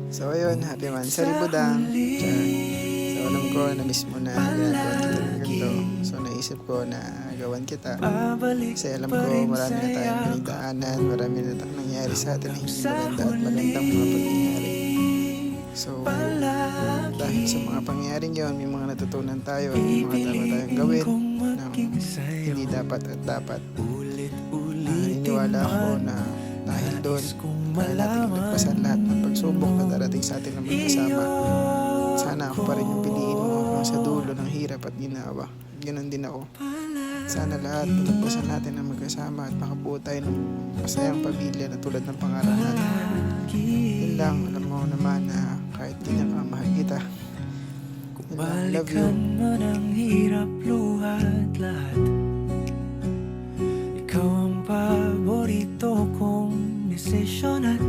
So ayun, happy Mansari Budang. Char. So alam ko na miss mo na ginagawa kita ng ganito. So naisip ko na gawan kita. Kasi alam ko marami na tayong pinagdaanan, marami na nangyari sa atin na hindi maganda at magandang mga pangyayari. So dahil sa mga pangyayaring yun, may mga natutunan tayo at may mga dapat tayong gawin na hindi dapat at dapat. Naniniwala ako na dahil doon, kaya natin magpasan lahat ng pagsubok na darating sa atin na magkasama. Sana ako pa rin yung piliin mo hanggang sa dulo ng hirap at ginawa. Ganon din ako. Sana lahat magpasan natin na magkasama at makabuo tayo ng masayang pamilya na tulad ng pangarap natin. Yun lang, alam mo naman na kahit ganyan ka, mahal kita. Yun lang, love you. Man ang hirap luhat lahat. Ikaw ang paborito kong desisyon at